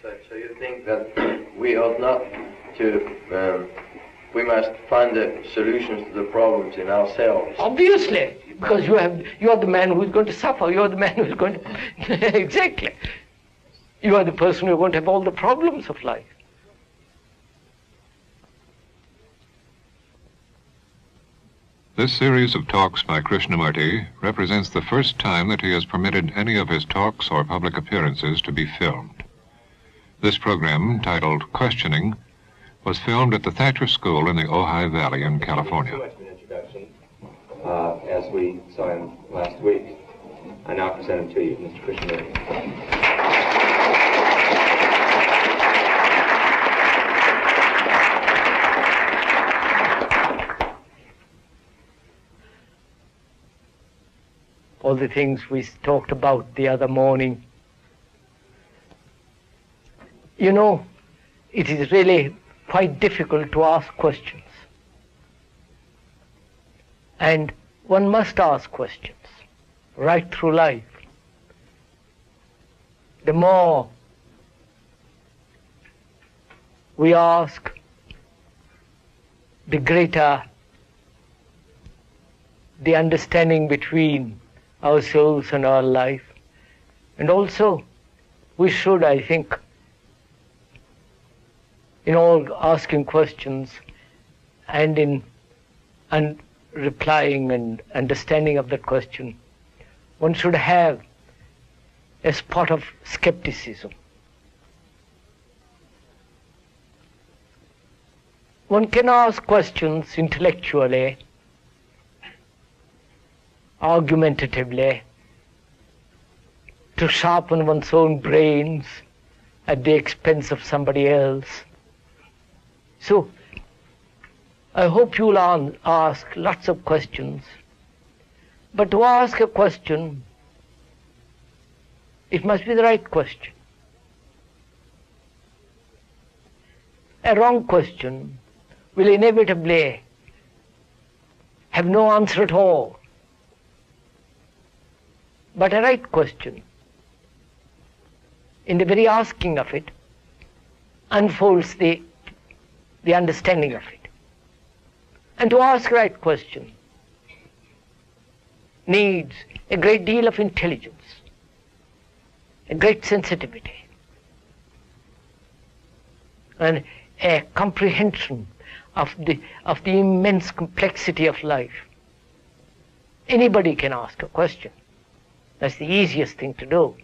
So you think that we ought not to, we must find the solutions to the problems in ourselves? Obviously, because you are the man who is going to suffer, you are the man who is going to, exactly. You are the person who is going to have all the problems of life. This series of talks by Krishnamurti represents the first time that he has permitted any of his talks or public appearances to be filmed. This program, titled Questioning, was filmed at the Thatcher School in the Ojai Valley in California. Too much of an introduction, as we saw him last week. I now present him to you, Mr. Krishnamurti. All the things we talked about the other morning. You know, it is really quite difficult to ask questions. And one must ask questions right through life. The more we ask, the greater the understanding between ourselves and our life. And also, we should, I think, in all asking questions and in replying and understanding of that question, one should have a spot of skepticism. One can ask questions intellectually, argumentatively, to sharpen one's own brains at the expense of somebody else. So, I hope you'll ask lots of questions, but to ask a question, it must be the right question. A wrong question will inevitably have no answer at all. But a right question, in the very asking of it, unfolds the understanding of it. And to ask a right question needs a great deal of intelligence, a great sensitivity, and a comprehension of the immense complexity of life. Anybody can ask a question. That's the easiest thing to do.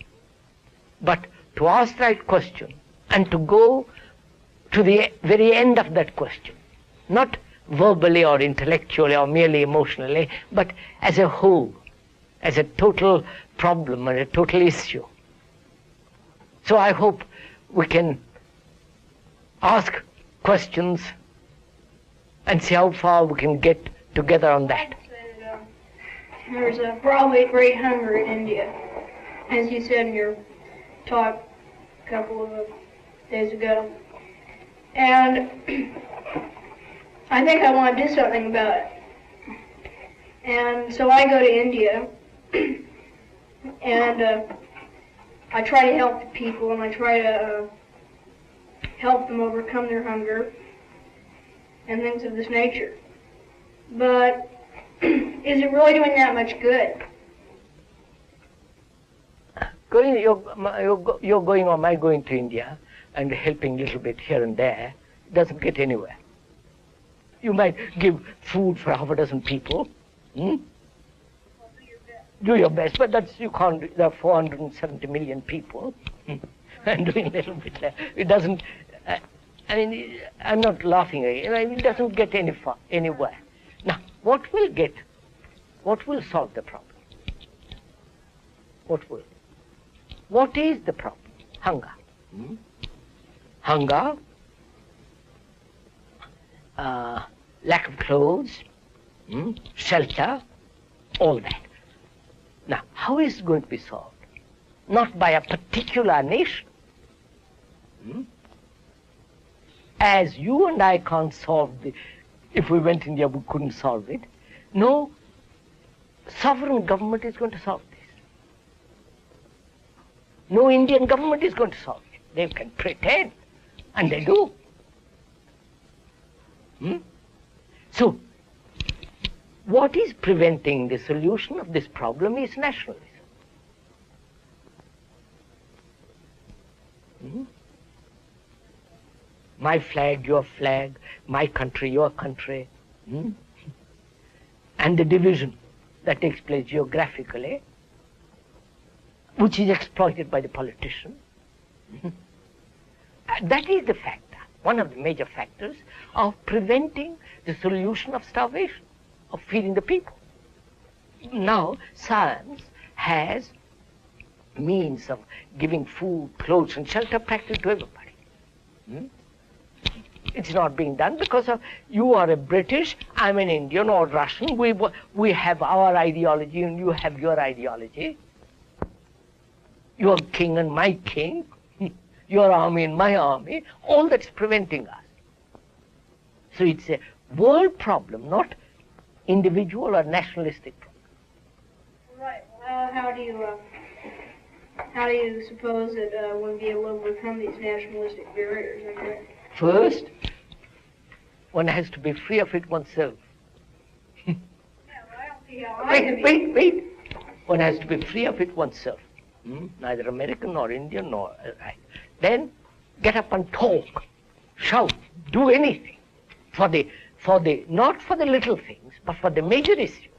But to ask the right question and to go to the very end of that question, not verbally or intellectually or merely emotionally, but as a whole, as a total problem and a total issue. So I hope we can ask questions and see how far we can get together on that. There's probably great hunger in India, as you said in your talk a couple of days ago. And I think I want to do something about it. And so I go to India, and I try to help the people, and I try to help them overcome their hunger and things of this nature. But is it really doing that much good? You're going or my going to India and helping a little bit here and there doesn't get anywhere. You might give food for half a dozen people. Do your best, but that's, you can't. There are 470 million people, and doing a little bit there. It doesn't. I mean, I'm not laughing at it. It doesn't get anywhere. Now, what will solve the problem? What is the problem? Hunger. Hunger, lack of clothes, shelter, all that. Now, how is it going to be solved? Not by a particular nation. As you and I can't solve if we went to India, we couldn't solve it. No sovereign government is going to solve this. No Indian government is going to solve it. They can pretend, and they do. So, what is preventing the solution of this problem is nationalism. My flag, my country, your country, and the division that takes place geographically, which is exploited by the politician. That is the factor, one of the major factors of preventing the solution of starvation, of feeding the people. Now, science has means of giving food, clothes, and shelter practically to everybody. It's not being done because of you are a British, I'm an Indian or Russian. We have our ideology and you have your ideology. Your king and my king, your army and my army, all that's preventing us. So it's a world problem, not individual or nationalistic problem. Right. How do you suppose that we'll be able to overcome these nationalistic barriers? First, one has to be free of it oneself. Wait. One has to be free of it oneself. Neither American nor Indian nor right. Then get up and talk, shout, do anything not for the little things, but for the major issues.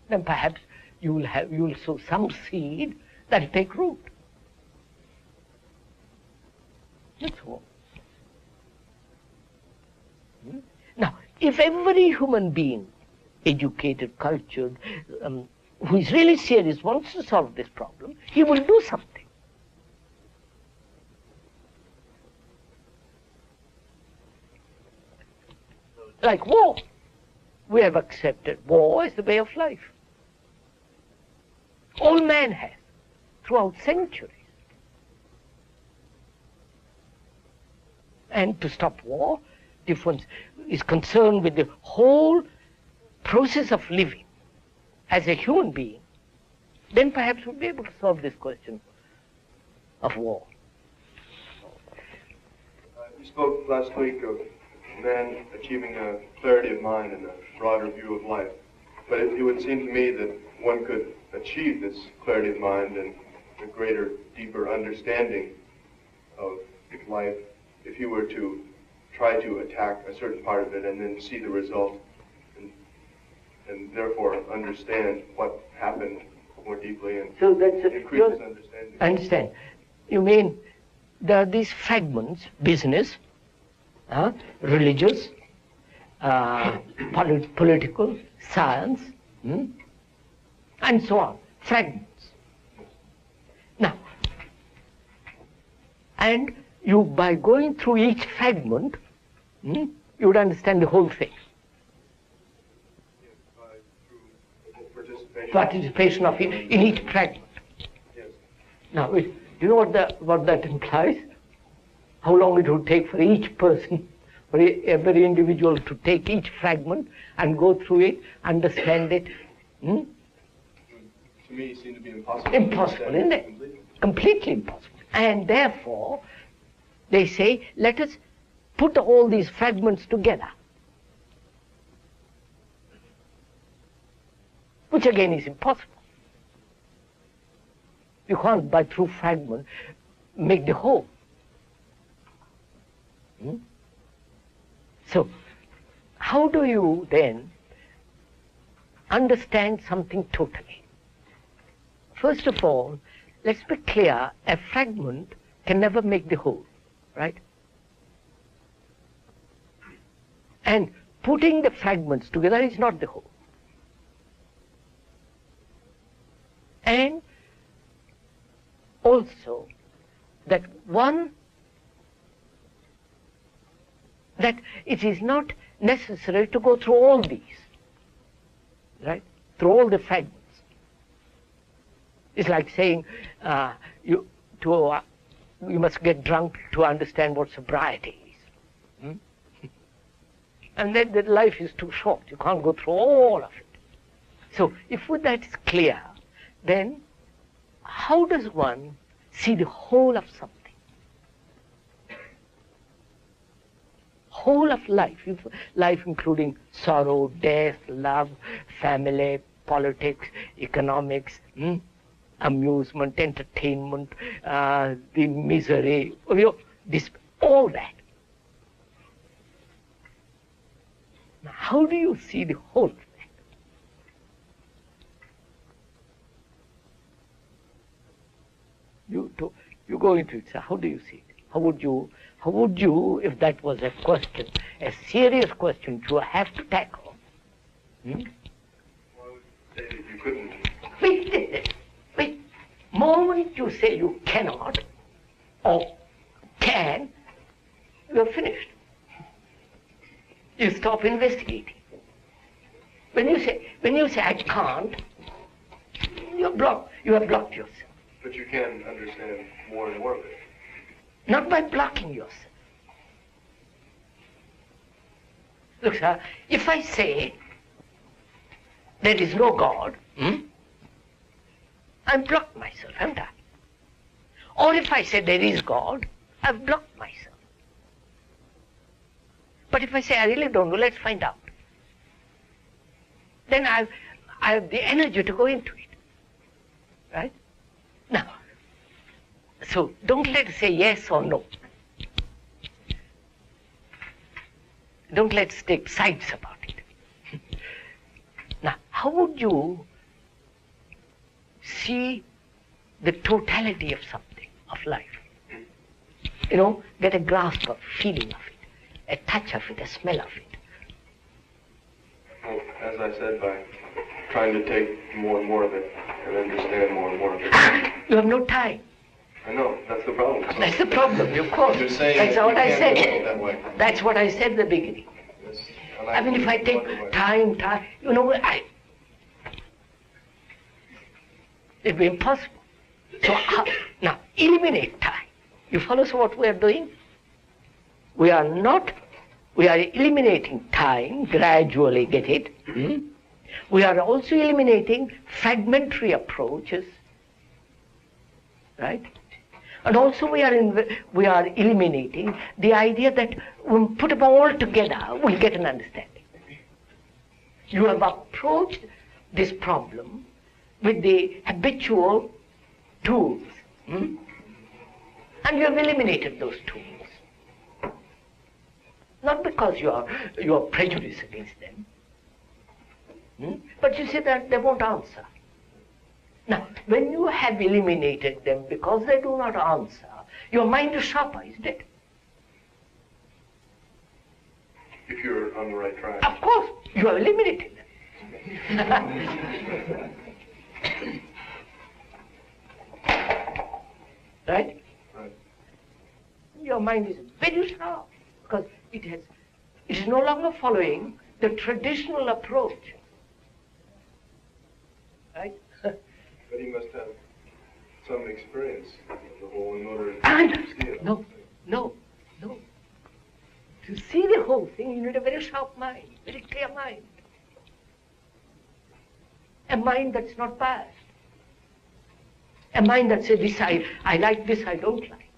Then perhaps you will sow some seed that will take root. That's all. Now, if every human being, educated, cultured, who is really serious, wants to solve this problem, he will do something. Like war. We have accepted war as the way of life. All man has, throughout centuries. And to stop war, difference is concerned with the whole process of living as a human being. Then perhaps we'll be able to solve this question of war. You spoke last week of man achieving a clarity of mind and a broader view of life. But it would seem to me that one could achieve this clarity of mind and a greater, deeper understanding of life if you were to try to attack a certain part of it and then see the result and therefore understand what happened more deeply and so that's increase his understanding. I understand. You mean there are these fragments, business, religious, political, science, and so on, fragments. Now, and you, by going through each fragment, you would understand the whole thing. Participation of it in each fragment. Yes. Now, do you know what that implies? How long it would take for each person, for every individual to take each fragment and go through it, understand it. To me, it seemed to be impossible. Impossible, isn't it? Completely impossible. And therefore, they say, let us put all these fragments together. Which again is impossible. You can't, by through fragment, make the whole. So, how do you then understand something totally? First of all, let's be clear, a fragment can never make the whole, right? And putting the fragments together is not the whole. And also that it is not necessary to go through all these, right? Through all the fragments. It's like saying you must get drunk to understand what sobriety is. And then the life is too short. You can't go through all of it. So if that is clear, then how does one see the whole of something. Whole of life, life including sorrow, death, love, family, politics, economics, amusement, entertainment, the misery, this, all that. Now, how do you see the whole of that? You go into it, so how do you see it? How would you, if that was a question, a serious question you have to tackle? Well, I would say that you couldn't. Wait. Moment you say you cannot or can, you're finished. You stop investigating. When you say I can't, you have blocked yourself. But you can understand more and more of it. Not by blocking yourself. Look, sir, if I say there is no God, I've blocked myself, haven't I? Or if I say there is God, I've blocked myself. But if I say I really don't know, let's find out. Then I have the energy to go into it. Right? Now, so don't let's say yes or no. Don't let's take sides about it. Now, how would you see the totality of something, of life? Get a grasp of, feeling of it, a touch of it, a smell of it. Well, as I said, by trying to take more and more of it and understand more and more of it. You have no time. I know, that's the problem. That's the problem, of course. You're saying that's that what you I can't said. do it that way. That's what I said at the beginning. Yes, I mean, if I take time, it'd be impossible. So now, eliminate time. You follow what we are doing? We are eliminating time, gradually, get it? We are also eliminating fragmentary approaches, right? And also we are eliminating the idea that when we put them all together, we'll get an understanding. You have approached this problem with the habitual tools, and you have eliminated those tools. Not because you are prejudiced against them, but you say that they won't answer. Now, when you have eliminated them because they do not answer, your mind is sharper, isn't it? If you're on the right track. Of course, you have eliminated them. Right? Right. Your mind is very sharp because it is no longer following the traditional approach. Right? But he must have some experience of the whole in order to see it. No. To see the whole thing, you need a very sharp mind, very clear mind. A mind that's not biased. A mind that says, this I like, this I don't like.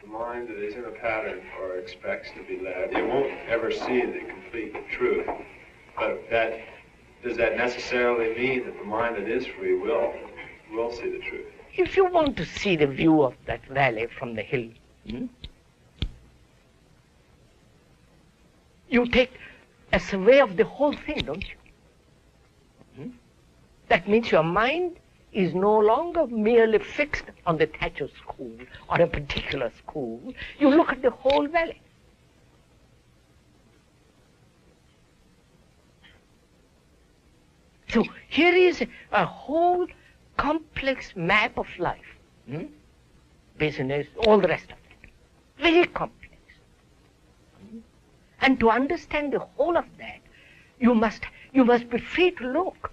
The mind that is in a pattern or expects to be led, it won't ever see the complete truth. But does that necessarily mean that the mind that is free will see the truth? If you want to see the view of that valley from the hill, you take a survey of the whole thing, don't you? That means your mind is no longer merely fixed on the Thatcher school or a particular school. You look at the whole valley. So here is a whole complex map of life. Business, all the rest of it. Very complex. And to understand the whole of that, you must be free to look.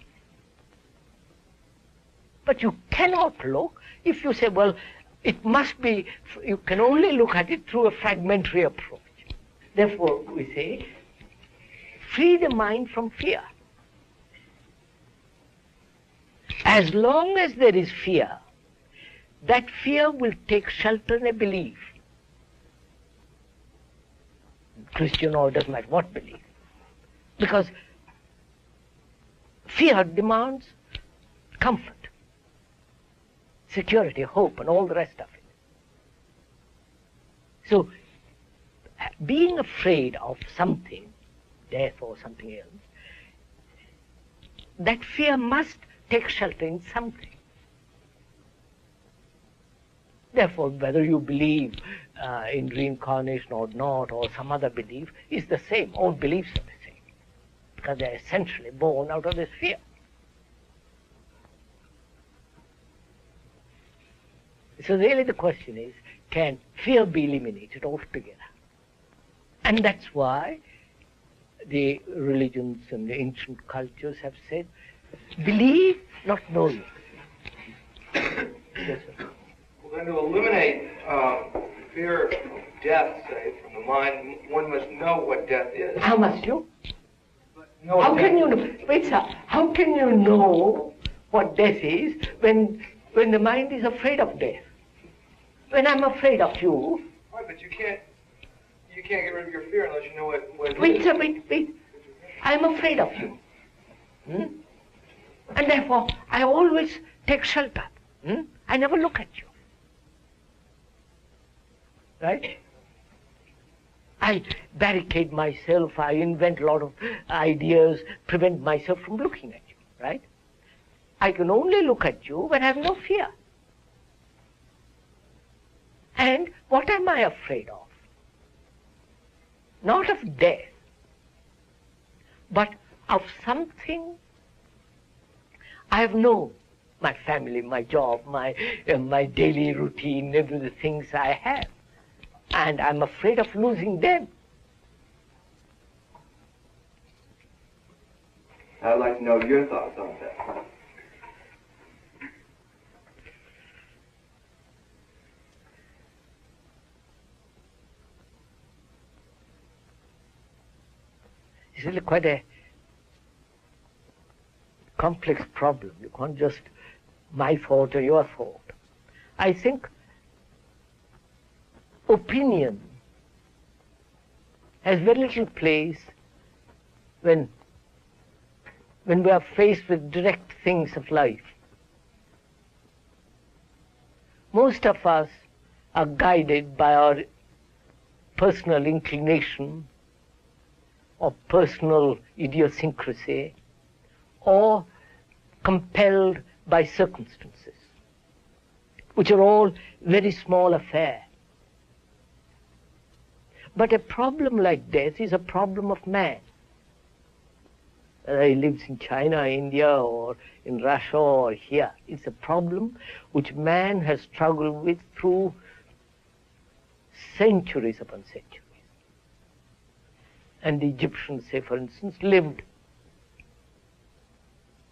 But you cannot look if you say, well, it must be, you can only look at it through a fragmentary approach. Therefore, we say, free the mind from fear. as long as there is fear, that fear will take shelter in a belief. Christian or doesn't matter what belief. Because fear demands comfort, security, hope, and all the rest of it. So, being afraid of something, death or something else, that fear must take shelter in something. Therefore, whether you believe in reincarnation or not, or some other belief, is the same. All beliefs are the same, because they are essentially born out of this fear. So really the question is, can fear be eliminated altogether? And that's why the religions and the ancient cultures have said, believe, not knowing. Yes, sir. Well, then to eliminate fear of death, say, from the mind, one must know what death is. How must you? How can you know? Wait, sir. How can you know what death is when the mind is afraid of death? When I'm afraid of you. Right, but you can't get rid of your fear unless you know what it Wait, is. sir, wait. I'm afraid of you. And therefore, I always take shelter. I never look at you. Right? I barricade myself, I invent a lot of ideas, prevent myself from looking at you, right? I can only look at you when I have no fear. And what am I afraid of? Not of death, but of something I have known. My family, my job, my daily routine, every the things I have. And I'm afraid of losing them. I'd like to know your thoughts on that. It's really quite a complex problem. You can't just my fault or your fault. I think opinion has very little place when we are faced with direct things of life. Most of us are guided by our personal inclination or personal idiosyncrasy, or compelled by circumstances, which are all very small affairs. But a problem like death is a problem of man. Whether he lives in China, India, or in Russia, or here, it's a problem which man has struggled with through centuries upon centuries. And the Egyptians, say, for instance, lived.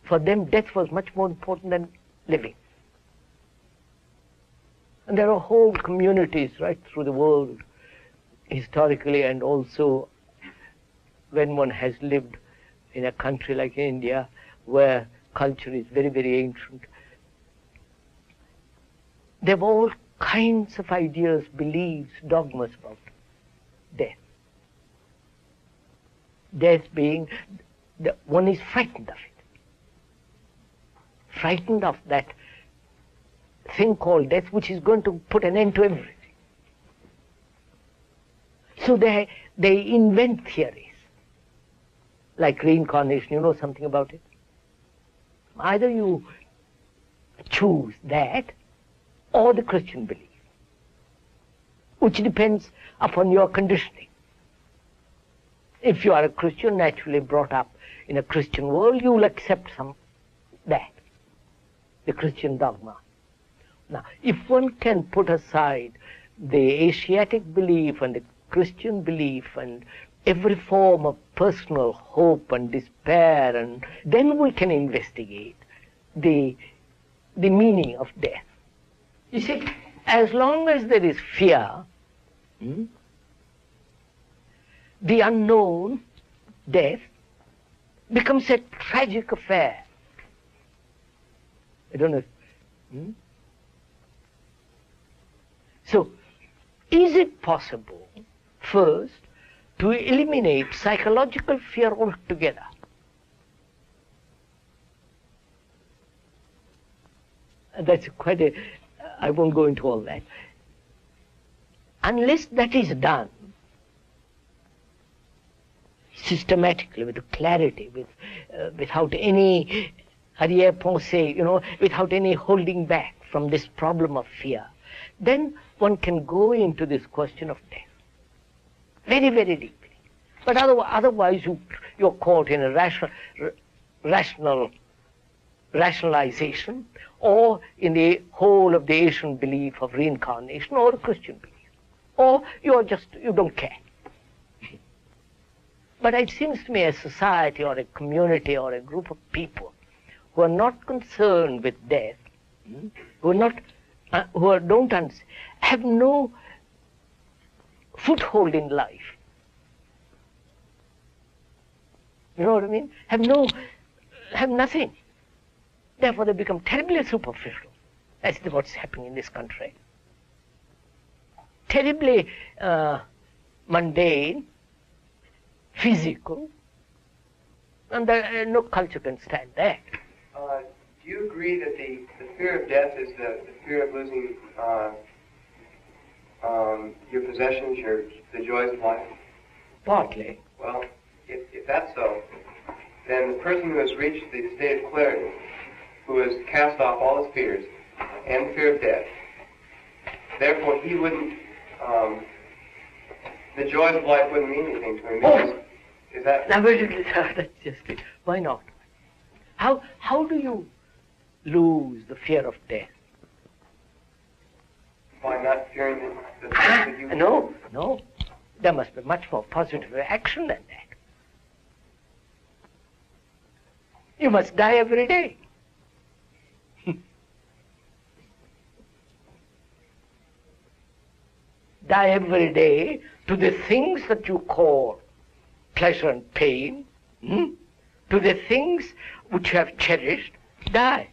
For them, death was much more important than living. And there are whole communities right through the world, historically, and also when one has lived in a country like India, where culture is very, very ancient. There are all kinds of ideas, beliefs, dogmas about death. Death being, one is frightened of it. Frightened of that thing called death, which is going to put an end to everything. So they invent theories, like reincarnation. You know something about it? Either you choose that or the Christian belief, which depends upon your conditioning. If you are a Christian, naturally brought up in a Christian world, you will accept that, the Christian dogma. Now, if one can put aside the Asiatic belief and the Christian belief and every form of personal hope and despair, and then we can investigate the meaning of death. You see, as long as there is fear, the unknown, death, becomes a tragic affair. I don't know if, So, is it possible, first, to eliminate psychological fear altogether? That's quite a, I won't go into all that. Unless that is done systematically, with clarity, without any arrière-pensée, without any holding back from this problem of fear, then one can go into this question of death very, very deeply. But otherwise you're caught in a rationalization, or in the whole of the Asian belief of reincarnation, or a Christian belief. Or you don't care. But it seems to me a society or a community or a group of people who are not concerned with death, have no foothold in life. You know what I mean? Have nothing. Therefore they become terribly superficial. That's what's happening in this country. Terribly mundane, physical, and no culture can stand that. Do you agree that the fear of death is the fear of losing your possessions, the joys of life? Partly. Well, if that's so, then the person who has reached the state of clarity, who has cast off all his fears and the fear of death, therefore he wouldn't, the joys of life wouldn't mean anything to him. Because, is that? That's just it. Why not? How do you lose the fear of death? By not fearing the things that you... No. There must be much more positive action than that. You must die every day. Die every day to the things that you call pleasure and pain, to the things which you have cherished, die.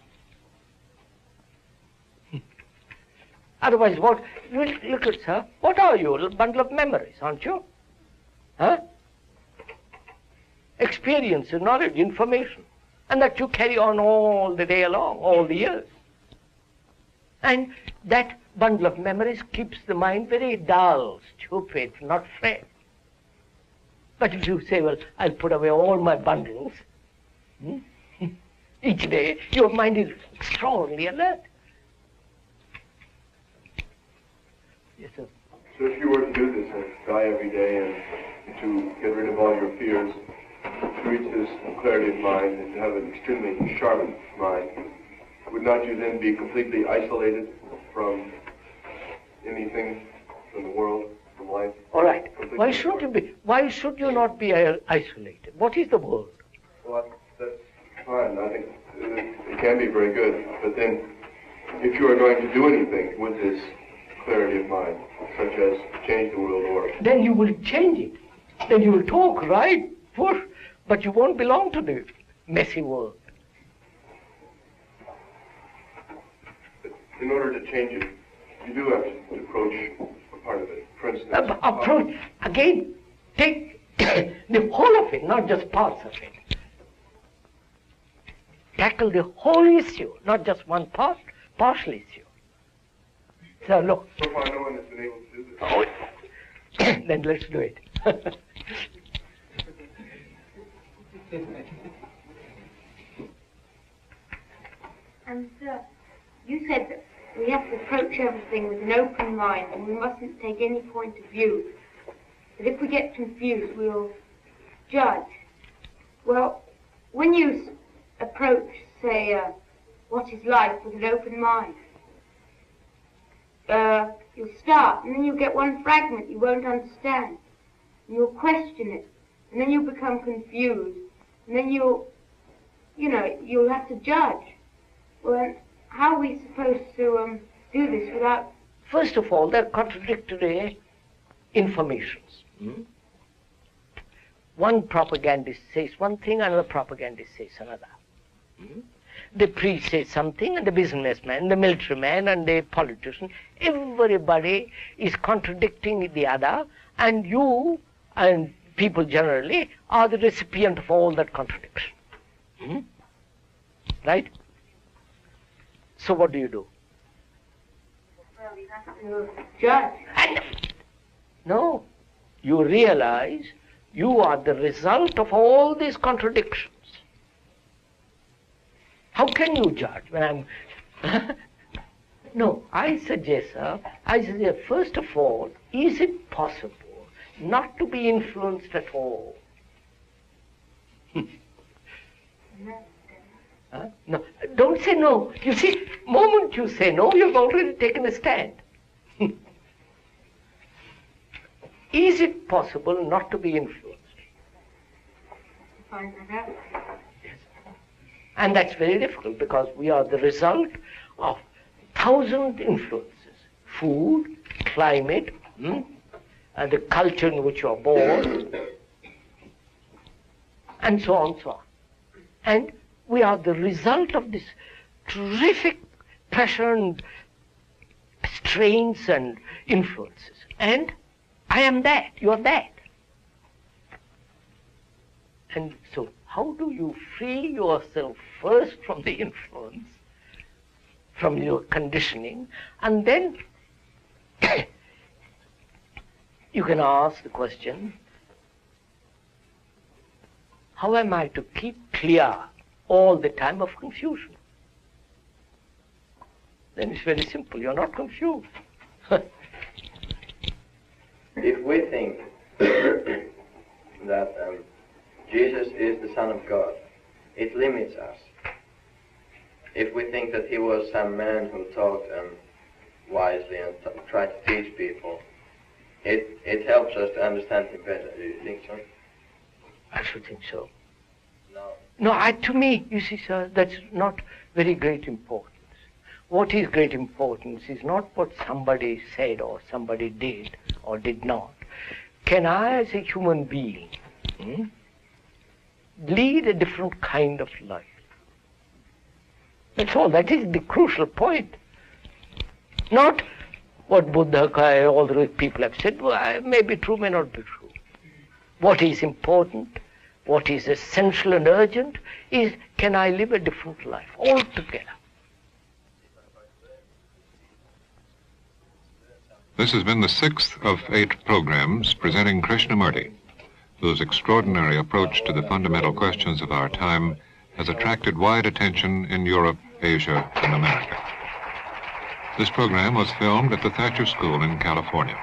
Otherwise, what? Look at, sir, what are you? A bundle of memories, aren't you? Huh? Experience, knowledge, information. And that you carry on all the day along, all the years. And that bundle of memories keeps the mind very dull, stupid, not fresh. But if you say, well, I'll put away all my bundles, each day, your mind is extraordinarily alert. Yes, sir. So if you were to do this and die every day and to get rid of all your fears, to reach this clarity of mind and to have an extremely sharp mind, would not you then be completely isolated from anything, from the world, from life? All right. Why should you not be isolated? What is the world? Well, that's fine. I think it can be very good. But then, if you are going to do anything with this clarity of mind, such as change the world order, then you will change it. Then you will talk, right? Push. But you won't belong to the messy world. In order to change it, you do have to approach a part of it. For instance, approach, again, take the whole of it, not just parts of it. Tackle the whole issue, not just one part, partial issue. So look. So far no one has been able to do this. Oh, then let's do it. And you said that we have to approach everything with an open mind and we mustn't take any point of view. That if we get confused, we'll judge. Well, when you approach, say, what is life with an open mind, you'll start and then you'll get one fragment you won't understand. And you'll question it. And then you'll become confused. And then you'll have to judge. Well, how are we supposed to do this without... First of all, they're contradictory informations. One propagandist says one thing, another propagandist says another. the priest says something, and the businessman, the military man, and the politician, everybody is contradicting the other, and you and people generally are the recipient of all that contradiction. Right? So what do you do? Well, you have to judge. And no, you realize you are the result of all these contradictions. How can you judge when I'm... No, I suggest, first of all, is it possible not to be influenced at all? No, don't say no. You see, moment you say no, you've already taken a stand. Is it possible not to be influenced? Find that out. Yes. And that's very difficult because we are the result of 1,000 influences. Food, climate, and the culture in which you are born, and so on, so on. And we are the result of this terrific pressure and strains and influences. And I am that, you are that. And so how do you free yourself first from the influence, from your conditioning, and then you can ask the question, how am I to keep clear all the time of confusion? Then it's very simple, you're not confused. If we think that Jesus is the Son of God, it limits us. If we think that he was some man who taught wisely and tried to teach people, it helps us to understand him better. Do you think so? I should think so. No. No, to me, you see, sir, that's not very great importance. What is great importance is not what somebody said or somebody did or did not. Can I, as a human being, lead a different kind of life? That's all. That is the crucial point. Not what Buddha, all the people have said, well, may be true, may not be true. What is important, what is essential and urgent is, can I live a different life altogether? This has been the 6th of 8 programs presenting Krishnamurti, whose extraordinary approach to the fundamental questions of our time has attracted wide attention in Europe, Asia, and America. This program was filmed at the Thatcher School in California.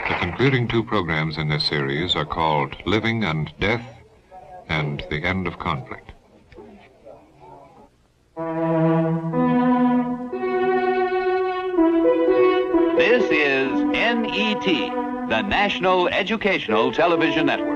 The concluding 2 programs in this series are called Living and Death and The End of Conflict. This is NET, the National Educational Television Network.